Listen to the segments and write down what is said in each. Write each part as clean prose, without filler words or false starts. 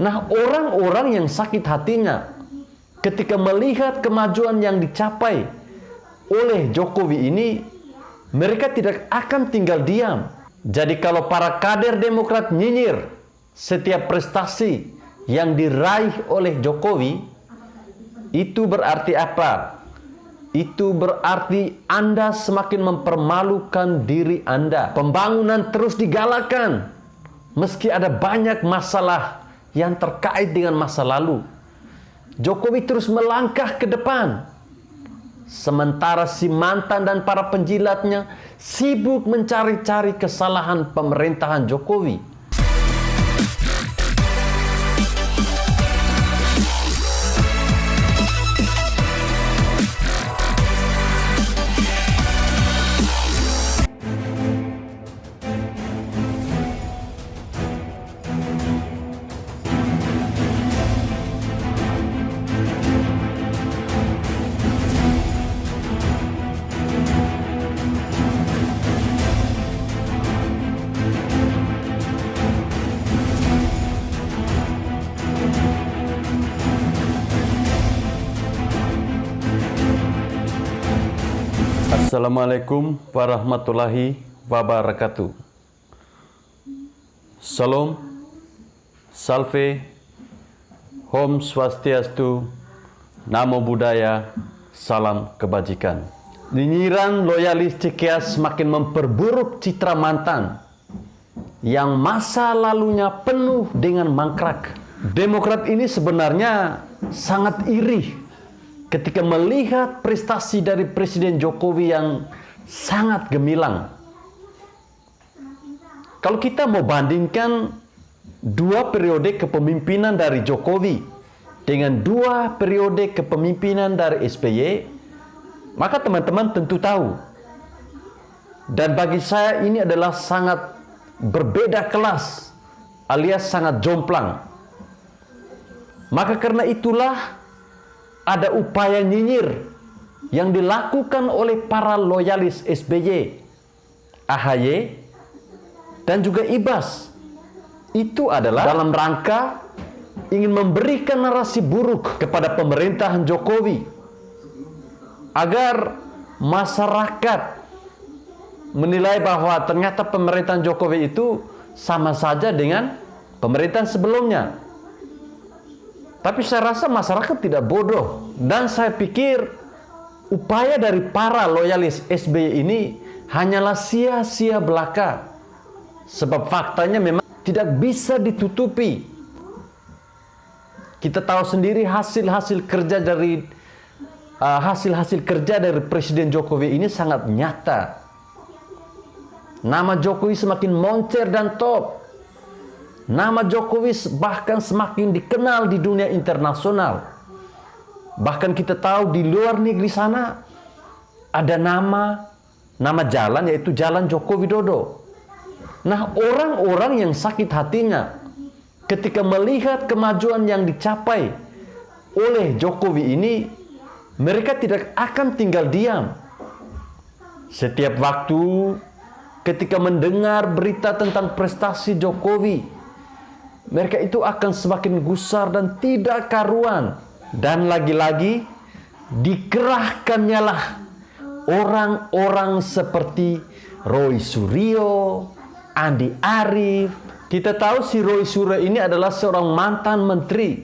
Nah, orang-orang yang sakit hatinya ketika melihat kemajuan yang dicapai oleh Jokowi ini, mereka tidak akan tinggal diam. Jadi kalau para kader Demokrat nyinyir setiap prestasi yang diraih oleh Jokowi, itu berarti apa? Itu berarti Anda semakin mempermalukan diri Anda. Pembangunan terus digalakan, meski ada banyak masalah yang terkait dengan masa lalu. Jokowi terus melangkah ke depan, sementara si mantan dan para penjilatnya sibuk mencari-cari kesalahan pemerintahan Jokowi. Assalamualaikum warahmatullahi wabarakatuh. Salam, salve, Om Swastiastu, Namo Buddhaya, salam kebajikan. Nyinyiran loyalis Cikeas semakin memperburuk citra mantan yang masa lalunya penuh dengan mangkrak. Demokrat ini sebenarnya sangat iri ketika melihat prestasi dari Presiden Jokowi yang sangat gemilang. Kalau kita mau bandingkan dua periode kepemimpinan dari Jokowi dengan dua periode kepemimpinan dari SBY, maka teman-teman tentu tahu. Dan bagi saya ini adalah sangat berbeda kelas, alias sangat jomplang. Maka karena itulah ada upaya nyinyir yang dilakukan oleh para loyalis SBY, AHY, dan juga Ibas. Itu adalah dalam rangka ingin memberikan narasi buruk kepada pemerintahan Jokowi, agar masyarakat menilai bahwa ternyata pemerintahan Jokowi itu sama saja dengan pemerintahan sebelumnya. Tapi saya rasa masyarakat tidak bodoh. Dan saya pikir upaya dari para loyalis SBY ini hanyalah sia-sia belaka. Sebab faktanya memang tidak bisa ditutupi. Kita tahu sendiri hasil-hasil kerja dari Presiden Jokowi ini sangat nyata. Nama Jokowi semakin moncer dan top. Nama Jokowi bahkan semakin dikenal di dunia internasional. Bahkan kita tahu di luar negeri sana ada nama jalan, yaitu Jalan Joko Widodo. Nah, orang-orang yang sakit hatinya ketika melihat kemajuan yang dicapai oleh Jokowi ini, mereka tidak akan tinggal diam. Setiap waktu ketika mendengar berita tentang prestasi Jokowi, mereka itu akan semakin gusar dan tidak karuan. Dan lagi-lagi dikerahkannya lah orang-orang seperti Roy Suryo, Andi Arief. Kita tahu si Roy Suryo ini adalah seorang mantan menteri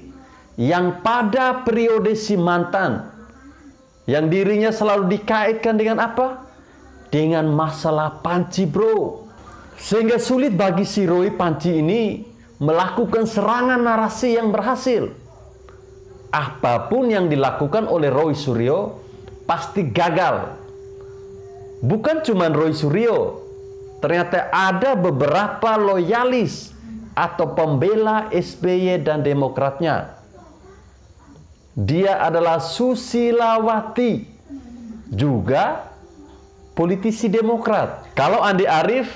yang pada periode si mantan, yang dirinya selalu dikaitkan dengan apa? Dengan masalah panci, bro. Sehingga sulit bagi si Roy Panci ini melakukan serangan narasi yang berhasil. Apapun yang dilakukan oleh Roy Suryo pasti gagal. Bukan cuma Roy Suryo, ternyata ada beberapa loyalis atau pembela SBY dan Demokratnya. Dia adalah Susilawati, juga politisi Demokrat. Kalau Andi Arief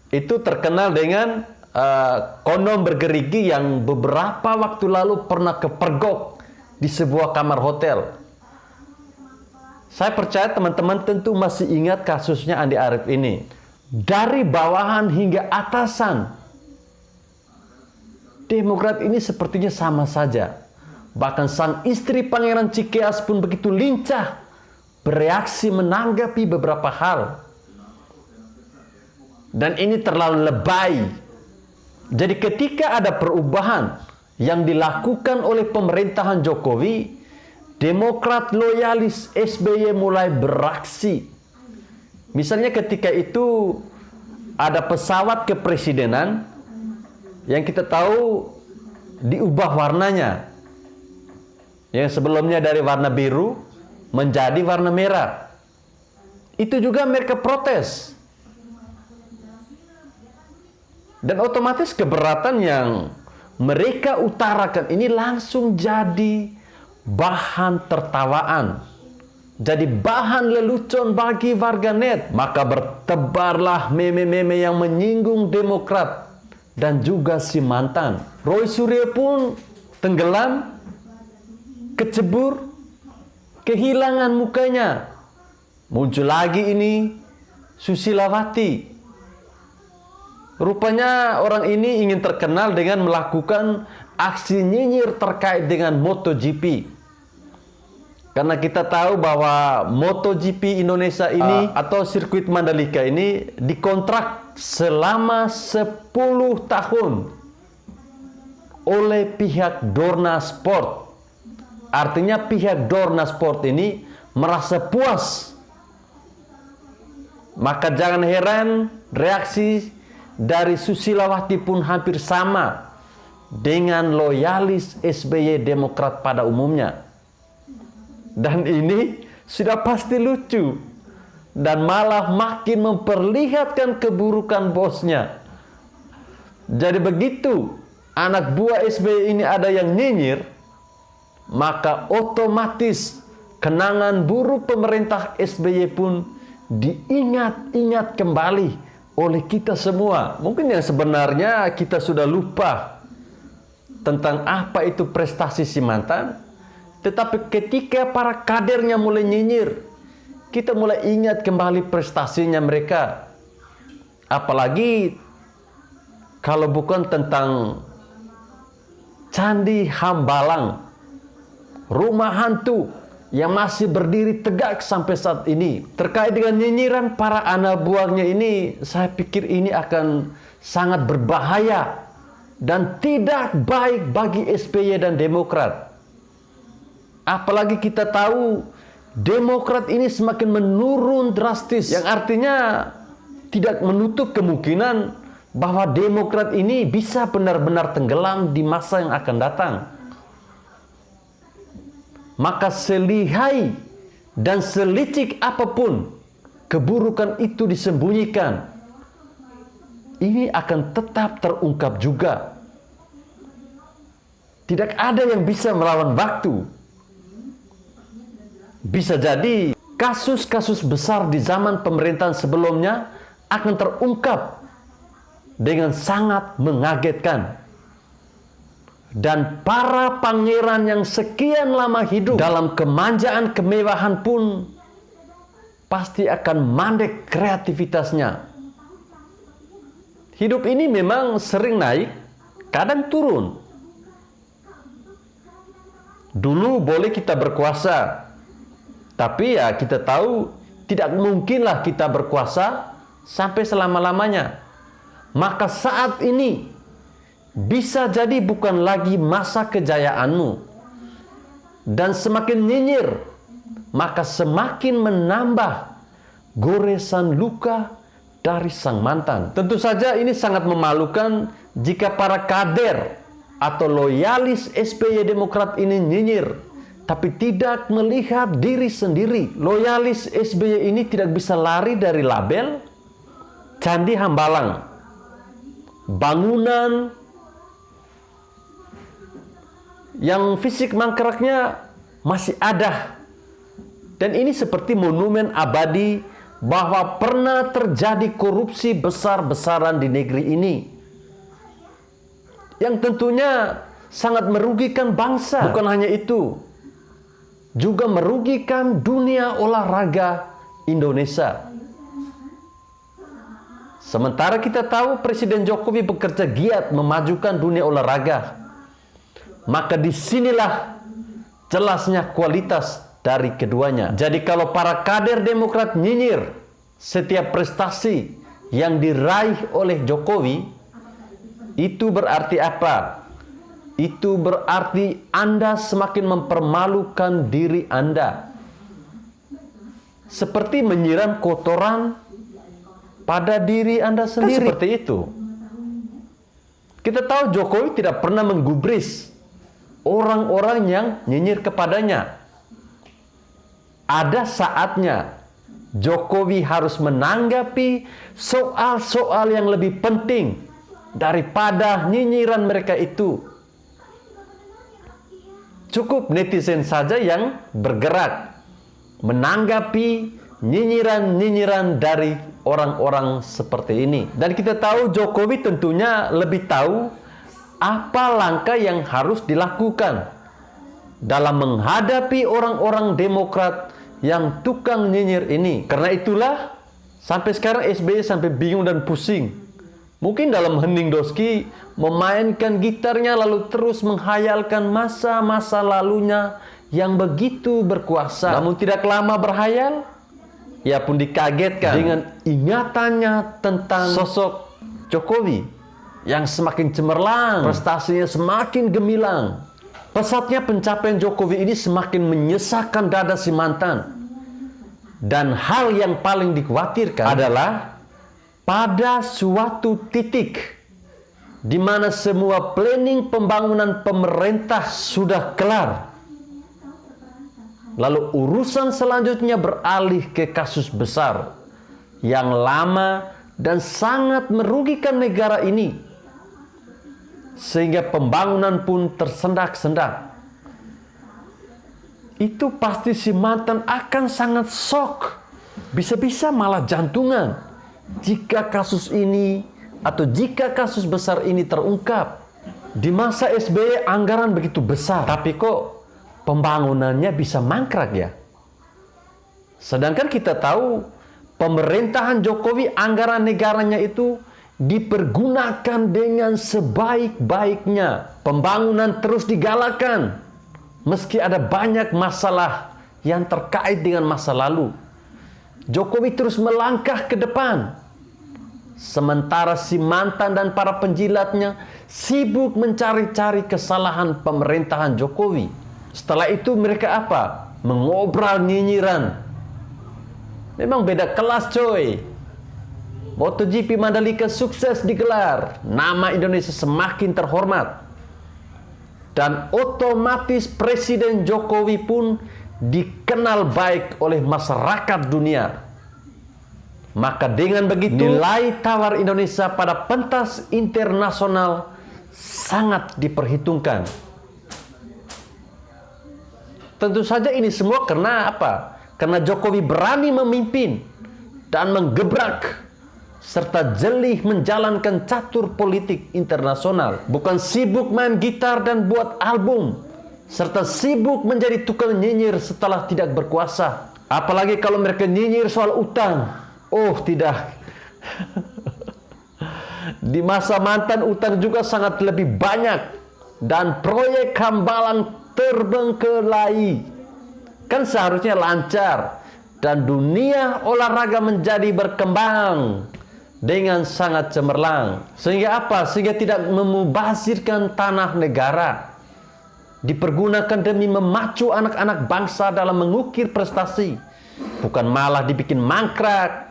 itu terkenal dengan kondom bergerigi yang beberapa waktu lalu pernah kepergok di sebuah kamar hotel. Saya percaya teman-teman tentu masih ingat kasusnya Andi Arief ini. Dari bawahan hingga atasan Demokrat ini sepertinya sama saja. Bahkan sang istri Pangeran Cikeas pun begitu lincah bereaksi menanggapi beberapa hal. Dan ini terlalu lebay. Jadi ketika ada perubahan yang dilakukan oleh pemerintahan Jokowi, Demokrat loyalis SBY mulai beraksi. Misalnya ketika itu ada pesawat kepresidenan yang kita tahu diubah warnanya. Yang sebelumnya dari warna biru menjadi warna merah. Itu juga mereka protes. Dan otomatis keberatan yang mereka utarakan ini langsung jadi bahan tertawaan, jadi bahan lelucon bagi warganet. Maka bertebarlah meme-meme yang menyinggung Demokrat dan juga si mantan. Roy Suryo pun tenggelam, kecebur, kehilangan mukanya. Muncul lagi ini Susilawati. Rupanya orang ini ingin terkenal dengan melakukan aksi nyinyir terkait dengan MotoGP. Karena kita tahu bahwa MotoGP Indonesia ini atau sirkuit Mandalika ini dikontrak selama 10 tahun oleh pihak Dorna Sport. Artinya pihak Dorna Sport ini merasa puas. Maka jangan heran reaksi dari Susilawati pun hampir sama dengan loyalis SBY Demokrat pada umumnya. Dan ini sudah pasti lucu dan malah makin memperlihatkan keburukan bosnya. Jadi begitu anak buah SBY ini ada yang nyinyir, maka otomatis kenangan buruk pemerintah SBY pun diingat-ingat kembali oleh kita semua. Mungkin yang sebenarnya kita sudah lupa tentang apa itu prestasi si mantan. Tetapi ketika para kadernya mulai nyinyir, kita mulai ingat kembali prestasinya mereka. Apalagi kalau bukan tentang Candi Hambalang, rumah hantu yang masih berdiri tegak sampai saat ini. Terkait dengan nyinyiran para anak buahnya ini, saya pikir ini akan sangat berbahaya dan tidak baik bagi SBY dan Demokrat. Apalagi kita tahu Demokrat ini semakin menurun drastis, yang artinya tidak menutup kemungkinan bahwa Demokrat ini bisa benar-benar tenggelam di masa yang akan datang. Maka selihai dan selicik apapun keburukan itu disembunyikan, ini akan tetap terungkap juga. Tidak ada yang bisa melawan waktu. Bisa jadi kasus-kasus besar di zaman pemerintahan sebelumnya akan terungkap dengan sangat mengagetkan. Dan para pangeran yang sekian lama hidup dalam kemanjaan kemewahan pun pasti akan mandek kreativitasnya. Hidup ini memang sering naik, kadang turun. Dulu boleh kita berkuasa, tapi ya kita tahu tidak mungkinlah kita berkuasa sampai selama-lamanya. Maka saat ini bisa jadi bukan lagi masa kejayaanmu. Dan semakin nyinyir, maka semakin menambah goresan luka dari sang mantan. Tentu saja ini sangat memalukan jika para kader atau loyalis SBY Demokrat ini nyinyir tapi tidak melihat diri sendiri. Loyalis SBY ini tidak bisa lari dari label Candi Hambalang, bangunan yang fisik mangkraknya masih ada. Dan ini seperti monumen abadi bahwa pernah terjadi korupsi besar-besaran di negeri ini, yang tentunya sangat merugikan bangsa. Bukan hanya itu, juga merugikan dunia olahraga Indonesia. Sementara kita tahu Presiden Jokowi bekerja giat memajukan dunia olahraga. Maka disinilah jelasnya kualitas dari keduanya. Jadi kalau para kader Demokrat nyinyir setiap prestasi yang diraih oleh Jokowi, itu berarti apa? Itu berarti Anda semakin mempermalukan diri Anda. Seperti menyiram kotoran pada diri Anda sendiri. Kan seperti itu. Kita tahu Jokowi tidak pernah menggubris orang-orang yang nyinyir kepadanya. Ada saatnya Jokowi harus menanggapi soal-soal yang lebih penting daripada nyinyiran mereka itu. Cukup netizen saja yang bergerak menanggapi nyinyiran-nyinyiran dari orang-orang seperti ini. Dan kita tahu Jokowi tentunya lebih tahu apa langkah yang harus dilakukan dalam menghadapi orang-orang Demokrat yang tukang nyinyir ini. Karena itulah sampai sekarang SBY sampai bingung dan pusing. Mungkin dalam hening doski memainkan gitarnya lalu terus menghayalkan masa-masa lalunya yang begitu berkuasa. Namun tidak lama berhayal, ia pun dikagetkan dengan ingatannya tentang sosok Jokowi yang semakin cemerlang, prestasinya semakin gemilang. Pesatnya pencapaian Jokowi ini semakin menyesakkan dada si mantan. Dan hal yang paling dikhawatirkan adalah pada suatu titik di mana semua planning pembangunan pemerintah sudah kelar, lalu urusan selanjutnya beralih ke kasus besar yang lama dan sangat merugikan negara ini, sehingga pembangunan pun tersendak-sendak. Itu pasti si mantan akan sangat shock, bisa-bisa malah jantungan jika kasus ini atau jika kasus besar ini terungkap. Di masa SBY anggaran begitu besar, tapi kok pembangunannya bisa mangkrak ya? Sedangkan kita tahu pemerintahan Jokowi anggaran negaranya itu dipergunakan dengan sebaik-baiknya. Pembangunan terus digalakan meski ada banyak masalah yang terkait dengan masa lalu. Jokowi terus melangkah ke depan, sementara si mantan dan para penjilatnya sibuk mencari-cari kesalahan pemerintahan Jokowi. Setelah itu mereka apa? Mengobral nyinyiran. Memang beda kelas coy. MotoGP Mandalika sukses digelar, nama Indonesia semakin terhormat, dan otomatis Presiden Jokowi pun dikenal baik oleh masyarakat dunia. Maka dengan begitu nilai tawar Indonesia pada pentas internasional sangat diperhitungkan. Tentu saja ini semua karena apa? Karena Jokowi berani memimpin dan menggebrak serta jeli menjalankan catur politik internasional. Bukan sibuk main gitar dan buat album, serta sibuk menjadi tukang nyinyir setelah tidak berkuasa. Apalagi kalau mereka nyinyir soal utang. Oh tidak. Di masa mantan utang juga sangat lebih banyak, dan proyek Hambalang terbengkelai. Kan seharusnya lancar dan dunia olahraga menjadi berkembang dengan sangat cemerlang. Sehingga apa? Sehingga tidak memubazirkan tanah negara, dipergunakan demi memacu anak-anak bangsa dalam mengukir prestasi, bukan malah dibikin mangkrak